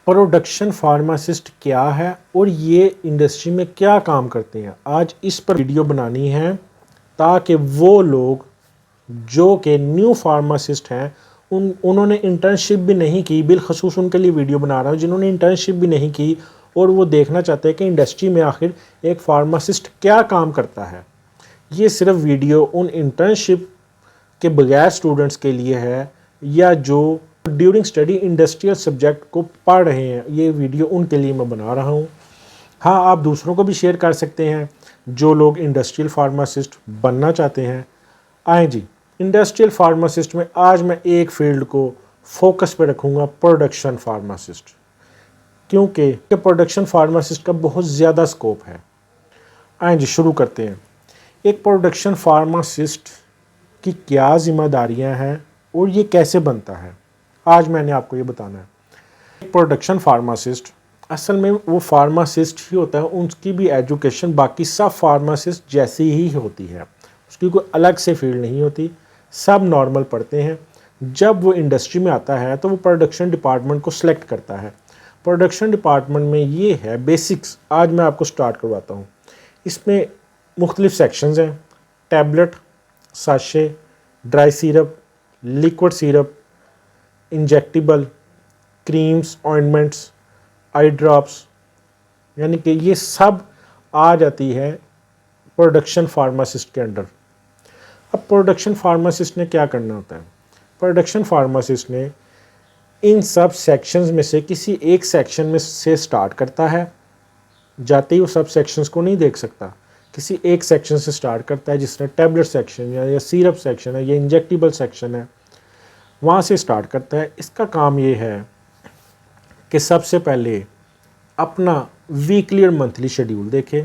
Production pharmacist क्या है और ये इंडस्ट्री में क्या काम करते हैं, आज इस पर वीडियो बनानी है ताकि वो लोग जो कि न्यू फार्मासिस्ट हैं उन्होंने इंटर्नशिप भी नहीं की, बिलखसूस उनके लिए वीडियो बना रहा हूँ जिन्होंने इंटर्नशिप भी नहीं की और वो देखना चाहते हैं कि इंडस्ट्री में आखिर एक फार्मासिस्ट क्या काम करता है। ये सिर्फ वीडियो उन इंटर्नशिप के बगैर स्टूडेंट्स के लिए है या जो ड्यूरिंग स्टडी इंडस्ट्रियल सब्जेक्ट को पढ़ रहे हैं, ये वीडियो उनके लिए मैं बना रहा हूँ। हाँ, आप दूसरों को भी शेयर कर सकते हैं जो लोग इंडस्ट्रियल फार्मासिस्ट बनना चाहते हैं। आए जी, इंडस्ट्रियल फार्मासिस्ट में आज मैं एक फील्ड को फोकस पे रखूँगा, प्रोडक्शन फार्मासिस्ट, क्योंकि प्रोडक्शन फार्मासिस्ट का बहुत ज़्यादा स्कोप है। आए जी, शुरू करते हैं। एक प्रोडक्शन फार्मासिस्ट की क्या जिम्मेदारियां हैं और ये कैसे बनता है, आज मैंने आपको ये बताना है। एक प्रोडक्शन फार्मासिस्ट असल में वो फार्मासिस्ट ही होता है, उसकी भी एजुकेशन बाकी सब फार्मासिस्ट जैसी ही होती है, उसकी कोई अलग से फील्ड नहीं होती, सब नॉर्मल पढ़ते हैं। जब वो इंडस्ट्री में आता है तो वो प्रोडक्शन डिपार्टमेंट को सिलेक्ट करता है। प्रोडक्शन डिपार्टमेंट में ये है बेसिक्स, आज मैं आपको स्टार्ट करवाता हूँ। इसमें मुख्तलिफ सेक्शंस हैं, tablet, sachet, dry syrup, liquid syrup, injectable, creams, ointments, eye drops, यानी कि ये सब आ जाती है प्रोडक्शन फार्मासिस्ट के अंडर। अब प्रोडक्शन फार्मासिस्ट ने क्या करना होता है, प्रोडक्शन फार्मासिस्ट ने इन सब सेक्शंस में से किसी एक सेक्शन में से स्टार्ट करता है, जाते ही वो सब सेक्शंस को नहीं देख सकता, किसी एक सेक्शन से स्टार्ट करता है जिसमें टैबलेट सेक्शन या सिरप सेक्शन है या इंजेक्टिबल सेक्शन है, वहाँ से स्टार्ट करता है। इसका काम ये है कि सबसे पहले अपना वीकली और मंथली शेड्यूल देखे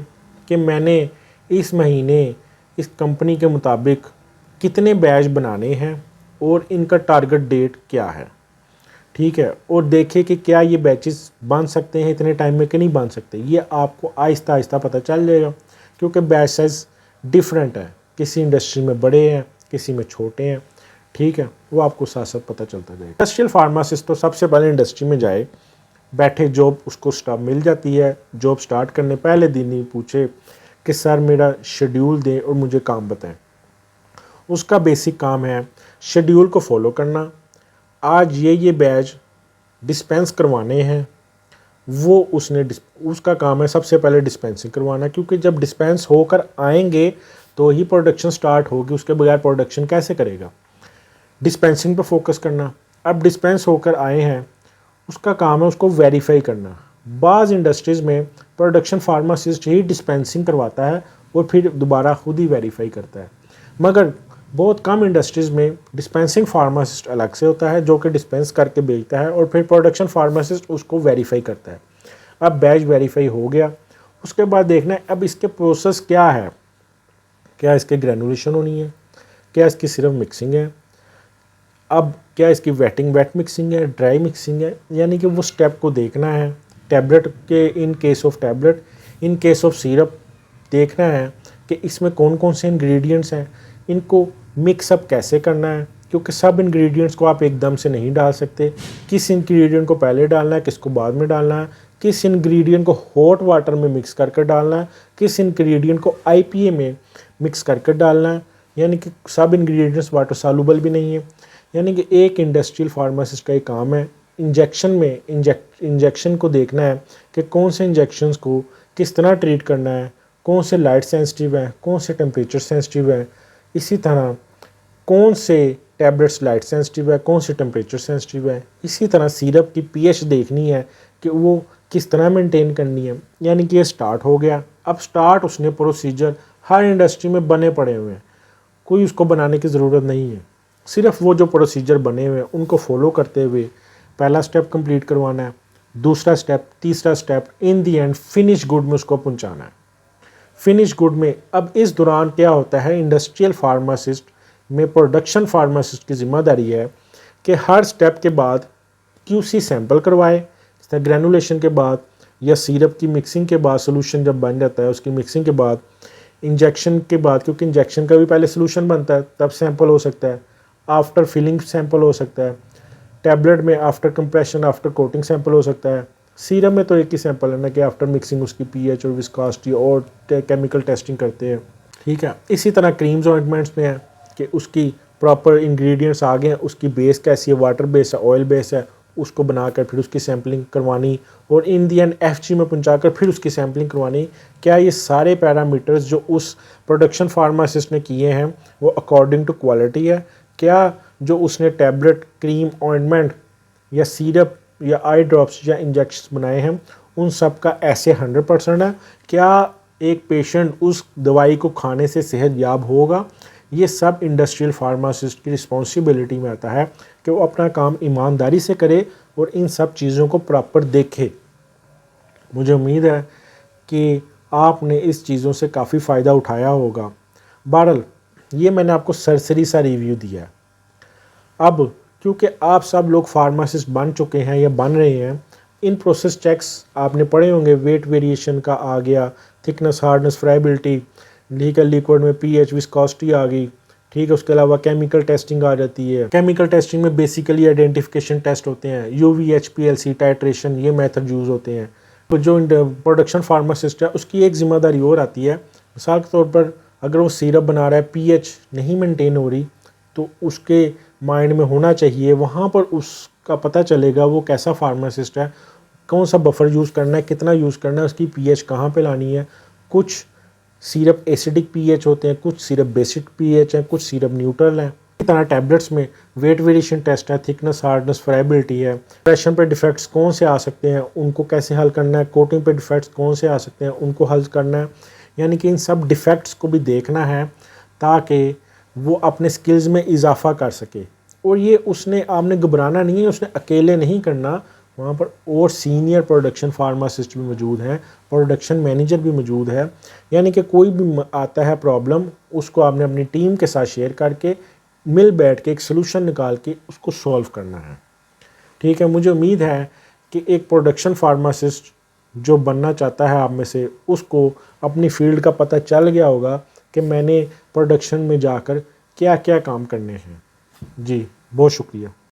कि मैंने इस महीने इस कंपनी के मुताबिक कितने बैच बनाने हैं और इनका टारगेट डेट क्या है, ठीक है, और देखे कि क्या ये बैचेस बन सकते हैं इतने टाइम में कि नहीं बन सकते। ये आपको आहिस्ता आहिस्ता पता चल जाएगा, क्योंकि बैच साइज डिफरेंट है, किसी इंडस्ट्री में बड़े हैं, किसी में छोटे हैं, ठीक है, वो आपको साथ साथ पता चलता जाएगा। इंडस्ट्रियल फार्मासिस्ट तो सबसे पहले इंडस्ट्री में जाए, बैठे जॉब उसको स्टार्ट मिल जाती है, जॉब स्टार्ट करने पहले दिन ही पूछे कि सर मेरा शेड्यूल दें और मुझे काम बताएं। उसका बेसिक काम है शेड्यूल को फॉलो करना, आज ये बैच डिस्पेंस करवाने हैं, वो उसका काम है सबसे पहले डिस्पेंसिंग करवाना, क्योंकि जब डिस्पेंस होकर आएंगे तो ही प्रोडक्शन स्टार्ट होगी, उसके बगैर प्रोडक्शन कैसे करेगा। डिस्पेंसिंग पर फोकस करना। अब डिस्पेंस होकर आए हैं, उसका काम है उसको वेरीफाई करना। बाज़ इंडस्ट्रीज़ में प्रोडक्शन फार्मासिस्ट ही डिस्पेंसिंग करवाता है और फिर दोबारा खुद ही वेरीफाई करता है, मगर बहुत कम इंडस्ट्रीज़ में डिस्पेंसिंग फार्मासिस्ट अलग से होता है जो कि डिस्पेंस करके बेचता है और फिर प्रोडक्शन फार्मासिस्ट उसको वेरीफाई करता है। अब बैच वेरीफाई हो गया, उसके बाद देखना है अब इसके प्रोसेस क्या है, क्या इसके ग्रेनुलेशन होनी है, क्या इसकी सिर्फ मिक्सिंग है, अब क्या इसकी वेट मिक्सिंग है, ड्राई मिक्सिंग है, यानी कि वो स्टेप को देखना है। टैबलेट के in case of tablet, in case of syrup देखना है कि इसमें कौन कौन से इंग्रेडिएंट्स हैं, इनको मिक्सअप कैसे करना है, क्योंकि सब इंग्रेडिएंट्स को आप एकदम से नहीं डाल सकते, किस इंग्रेडिएंट को पहले डालना है, किसको बाद में डालना है, किस इंग्रेडिएंट को हॉट वाटर में मिक्स करके डालना है, किस इंग्रेडिएंट को आईपीए में मिक्स करके डालना है, यानी कि सब इंग्रेडिएंट्स वाटर सॉल्युबल भी नहीं है। यानी कि एक इंडस्ट्रियल फार्मासिस्ट का एक काम है इंजेक्शन में इंजेक्शन को देखना है कि कौन से इंजेक्शंस को किस तरह ट्रीट करना है, कौन से लाइट सेंसिटिव है, कौन से टेम्परेचर सेंसिटिव है, इसी तरह कौन से टैबलेट्स लाइट सेंसिटिव है, कौन से टेम्परेचर सेंसिटिव है, इसी तरह सिरप की पीएच देखनी है कि वो किस तरह मेंटेन करनी है। यानी कि ये स्टार्ट हो गया। अब स्टार्ट उसने प्रोसीजर हर इंडस्ट्री में बने पड़े हुए हैं, कोई उसको बनाने की ज़रूरत नहीं है, सिर्फ वो जो प्रोसीजर बने हुए हैं उनको फॉलो करते हुए पहला स्टेप कंप्लीट करवाना है, दूसरा स्टेप, तीसरा step, in the and finish good में उसको पहुंचाना है। फिनिश गुड में अब इस दौरान क्या होता है, इंडस्ट्रियल फार्मासिस्ट में प्रोडक्शन फार्मासिस्ट की जिम्मेदारी है कि हर स्टेप के बाद क्यूसी सैंपल करवाए, ग्रेनुलेशन के बाद या सिरप की मिक्सिंग के बाद, सोल्यूशन जब बन जाता है उसकी मिक्सिंग के बाद, इंजेक्शन के बाद, क्योंकि इंजेक्शन का भी पहले सोल्यूशन बनता है तब सैंपल हो सकता है, आफ्टर फिलिंग सैंपल हो सकता है, टैबलेट में after compression after coating sample हो सकता है। सीरम में तो एक ही सैंपल है ना कि आफ्टर मिक्सिंग उसकी पीएच और विस्कोसिटी और केमिकल टेस्टिंग करते हैं, ठीक है। इसी तरह क्रीम्स ऑइंटमेंट्स में है कि उसकी प्रॉपर इंग्रेडिएंट्स आ गए हैं, उसकी बेस कैसी है, वाटर बेस है, ऑयल बेस है, उसको बनाकर फिर उसकी सैम्पलिंग करवानी और इन दी एंड एफजी में पहुंचाकर फिर उसकी सैम्पलिंग करवानी। क्या ये सारे पैरामीटर्स जो उस प्रोडक्शन फार्मासिस्ट ने किए हैं वो अकॉर्डिंग टू क्वालिटी है? क्या जो उसने टैबलेट, क्रीम, ऑइंटमेंट या सिरप या आई ड्रॉप्स या इंजेक्शन बनाए हैं उन सब का ऐसे 100% है? क्या एक पेशेंट उस दवाई को खाने से सेहत याब होगा? ये सब इंडस्ट्रियल फार्मासिस्ट की रिस्पॉन्सिबिलिटी में आता है कि वो अपना काम ईमानदारी से करे और इन सब चीज़ों को प्रॉपर देखे। मुझे उम्मीद है कि आपने इस चीज़ों से काफ़ी फ़ायदा उठाया होगा। बहरहाल ये मैंने आपको सरसरी सा रिव्यू दिया है। अब क्योंकि आप सब लोग फार्मासिस्ट बन चुके हैं या बन रहे हैं, इन प्रोसेस चेक्स आपने पढ़े होंगे। वेट वेरिएशन का आ गया, थिकनेस, हार्डनेस, फ्राइबिलिटी, ठीक है, लिक्विड में पीएच, विस्कोसिटी आ गई, ठीक है। उसके अलावा केमिकल टेस्टिंग आ जाती है। केमिकल टेस्टिंग में बेसिकली आइडेंटिफिकेशन टेस्ट होते हैं, यूवी, एचपीएलसी, टाइट्रेशन, ये मेथड यूज़ होते हैं। तो जो प्रोडक्शन फार्मासिस्ट है उसकी एक जिम्मेदारी और आती है। मिसाल के तौर पर अगर वो सिरप बना रहा है, पीएच नहीं मेंटेन हो रही, तो उसके माइंड में होना चाहिए, वहाँ पर उसका पता चलेगा वो कैसा फार्मासिस्ट है, कौन सा बफर यूज़ करना है, कितना यूज़ करना है, उसकी पीएच कहाँ पे लानी है। कुछ सिरप एसिडिक पीएच होते हैं, कुछ सिरप बेसिक पीएच हैं, कुछ सिरप न्यूट्रल हैं। इसी तरह टैबलेट्स में वेट वेरिएशन टेस्ट है, थिकनेस, हार्डनेस, फ्राइबिलिटी है। प्रेशन पे डिफेक्ट्स कौन से आ सकते हैं, उनको कैसे हल करना है। कोटिंग पे डिफेक्ट्स कौन से आ सकते हैं, उनको हल करना है। यानी कि इन सब डिफेक्ट्स को भी देखना है ताकि वो अपने स्किल्स में इजाफा कर सके। और ये उसने आपने घबराना नहीं है, उसने अकेले नहीं करना, वहाँ पर और सीनियर प्रोडक्शन फार्मासिस्ट भी मौजूद हैं, प्रोडक्शन मैनेजर भी मौजूद है। यानी कि कोई भी आता है प्रॉब्लम, उसको आपने अपनी टीम के साथ शेयर करके मिल बैठ के एक सलूशन निकाल के उसको सॉल्व करना है, ठीक है। मुझे उम्मीद है कि एक प्रोडक्शन फार्मासिस्ट जो बनना चाहता है आप में से, उसको अपनी फील्ड का पता चल गया होगा कि मैंने प्रोडक्शन में जाकर क्या क्या काम करने हैं। जी बहुत शुक्रिया।